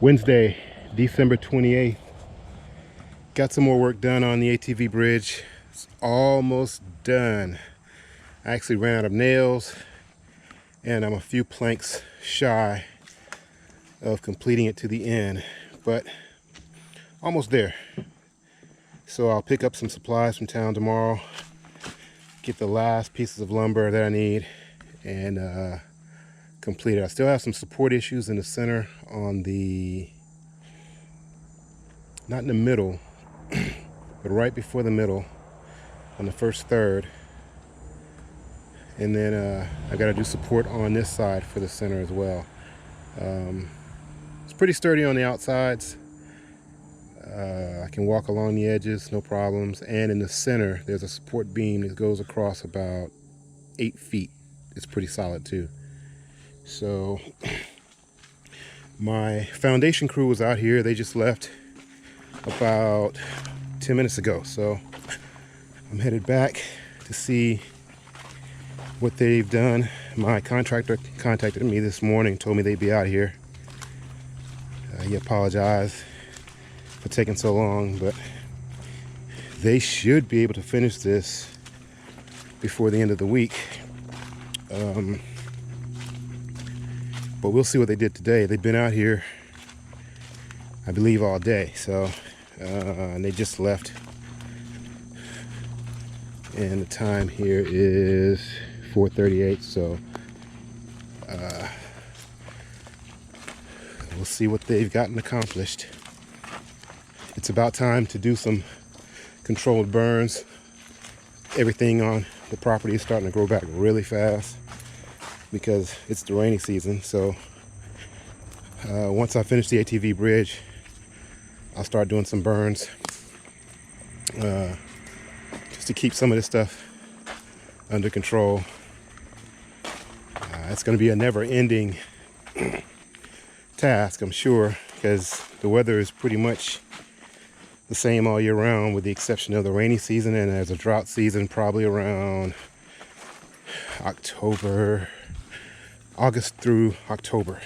Wednesday, December 28th. Got some more work done on the ATV bridge. It's almost done. I actually ran out of nails and I'm a few planks shy of completing it to the end, but almost there. So I'll pick up some supplies from town tomorrow, get the last pieces of lumber that I need, and complete it. I still have some support issues in the center on the, not in the middle, but right before the middle on the first third. And then I got to do support on this side for the center as well. It's pretty sturdy on the outsides. I can walk along the edges, no problems. And in the center, there's a support beam that goes across about 8 feet. It's pretty solid too. So my foundation crew was out here. They just left about 10 minutes ago. So I'm headed back to see what they've done. My contractor contacted me this morning, told me they'd be out here. He apologized for taking so long, but they should be able to finish this before the end of the week. But we'll see what they did today. They've been out here, I believe, all day. So, and they just left. And the time here is 4:38. So, we'll see what they've gotten accomplished. It's about time to do some controlled burns. Everything on the property is starting to grow back really fast because it's the rainy season. So once I finish the ATV bridge, I'll start doing some burns just to keep some of this stuff under control. It's going to be a never-ending task, I'm sure, because the weather is pretty much the same all year round, with the exception of the rainy season, and there's a drought season probably around August through October.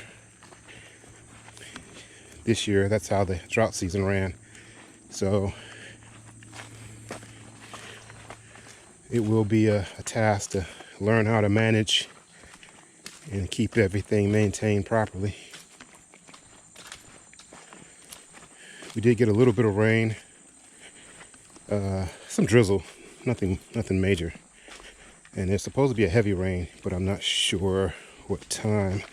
This year, that's how the drought season ran. So it will be a task to learn how to manage and keep everything maintained properly. We did get a little bit of rain, some drizzle, nothing major. And there's supposed to be a heavy rain, but I'm not sure what time.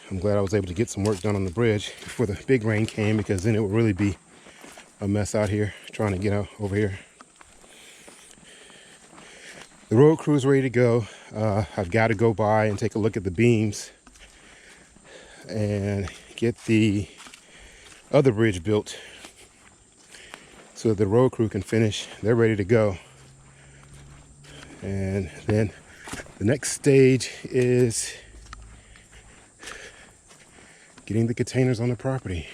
I'm glad I was able to get some work done on the bridge before the big rain came, because then it would really be a mess out here trying to get out over here. The road crew is ready to go. I've got to go by and take a look at the beams and get the other bridge built so that the road crew can finish. They're ready to go. And then the next stage is getting the containers on the property.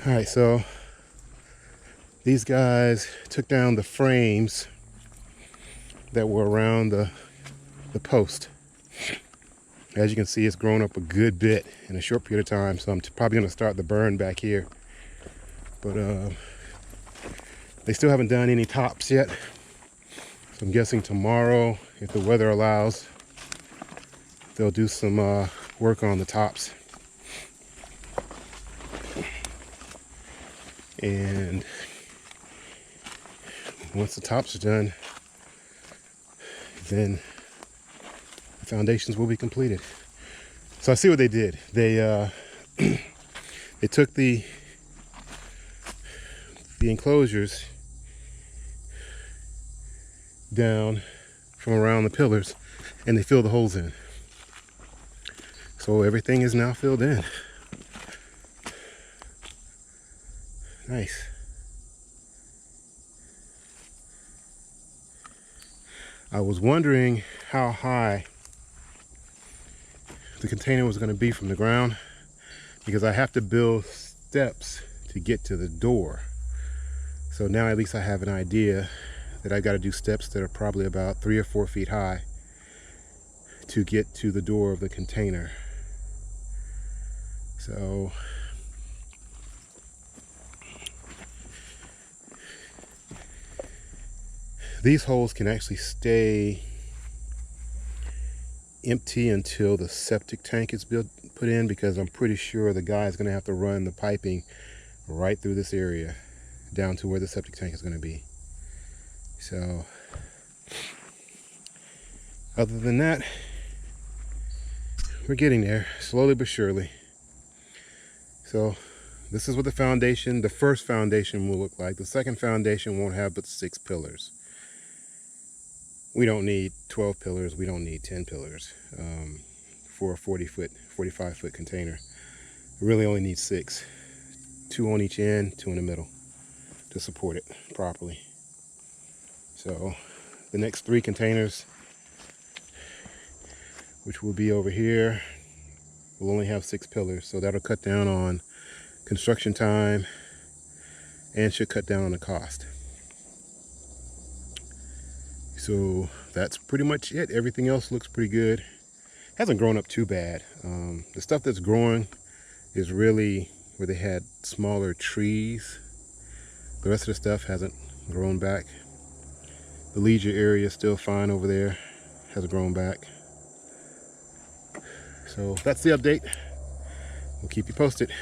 All right, so these guys took down the frames that were around the post. As you can see, it's grown up a good bit in a short period of time, so I'm probably going to start the burn back here. But they still haven't done any tops yet, so I'm guessing tomorrow, if the weather allows, they'll do some work on the tops. And once the tops are done, then the foundations will be completed. So I see what they did. They they took the enclosures down from around the pillars and they filled the holes in. So everything is now filled in. Nice. I was wondering how high the container was going to be from the ground, because I have to build steps to get to the door. So now at least I have an idea that I got to do steps that are probably about 3 or 4 feet high to get to the door of the container. So these holes can actually stay empty until the septic tank is put in, because I'm pretty sure the guy is going to have to run the piping right through this area down to where the septic tank is going to be. So other than that, we're getting there slowly but surely. So this is what the foundation, the first foundation, will look like. The second foundation won't have but 6 pillars. We don't need 12 pillars. We don't need 10 pillars for a 40-foot, 45-foot container. We really only need 6. 2 on each end, 2 in the middle to support it properly. So the next 3 containers, which will be over here, will only have 6 pillars. So that'll cut down on construction time and should cut down on the cost. So that's pretty much it. Everything else looks pretty good. Hasn't grown up too bad. The stuff that's growing is really where they had smaller trees. The rest of the stuff hasn't grown back. The leisure area is still fine over there. Hasn't grown back. So that's the update. We'll keep you posted.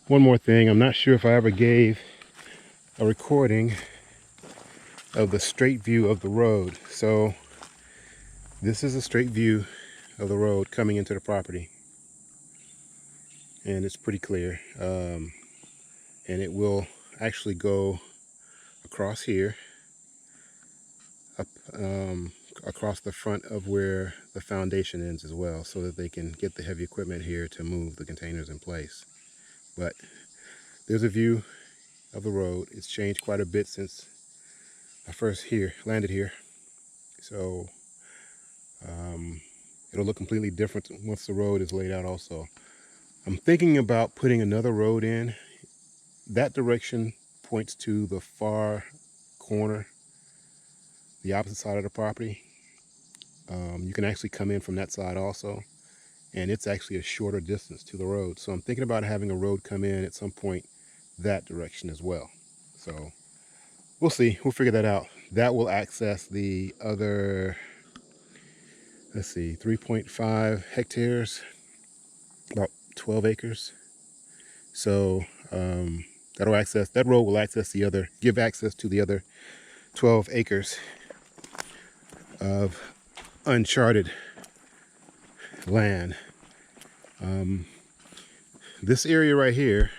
One more thing. I'm not sure if I ever gave a recording of the straight view of the road. So this is a straight view of the road coming into the property, and it's pretty clear, and it will actually go across here, up across the front of where the foundation ends as well, so that they can get the heavy equipment here to move the containers in place. But there's a view of the road. It's changed quite a bit since I first landed here, so it'll look completely different once the road is laid out also. I'm thinking about putting another road in. That direction points to the far corner, the opposite side of the property. You can actually come in from that side also, and it's actually a shorter distance to the road. So I'm thinking about having a road come in at some point that direction as well. So we'll see. We'll figure that out. That will access the other, let's see, 3.5 hectares, about 12 acres. So that road will access give access to the other 12 acres of uncharted land. This area right here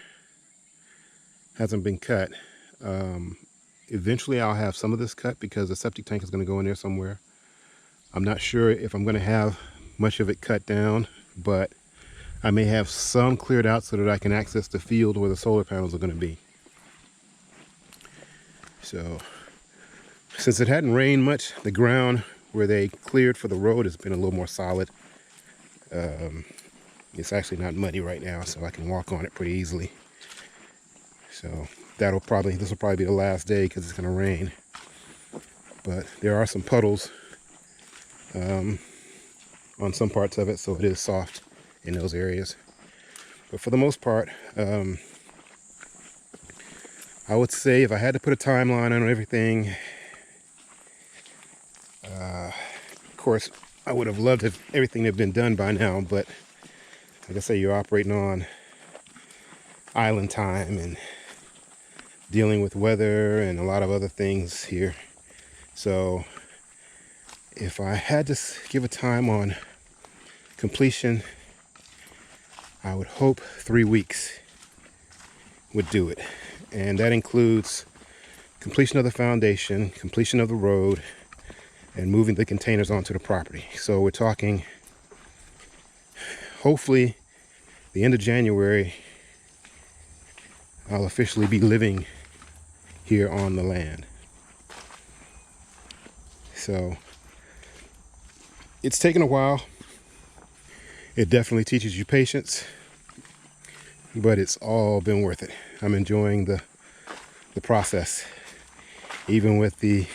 hasn't been cut. Eventually I'll have some of this cut because the septic tank is going to go in there somewhere. I'm not sure if I'm going to have much of it cut down, but I may have some cleared out so that I can access the field where the solar panels are going to be. So since it hadn't rained much, the ground where they cleared for the road has been a little more solid. It's actually not muddy right now, so I can walk on it pretty easily. So this will probably be the last day because it's going to rain. But there are some puddles on some parts of it, so it is soft in those areas. But for the most part, I would say if I had to put a timeline on everything, of course, I would have loved if everything had been done by now, but like I say, you're operating on island time and dealing with weather and a lot of other things here. So if I had to give a time on completion, I would hope 3 weeks would do it. And that includes completion of the foundation, completion of the road, and moving the containers onto the property. So we're talking, hopefully, the end of January, I'll officially be living here on the land. So it's taken a while. It definitely teaches you patience, but it's all been worth it. I'm enjoying the process, even with the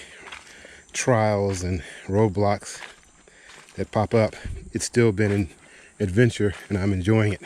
trials and roadblocks that pop up. It's still been adventure, and I'm enjoying it.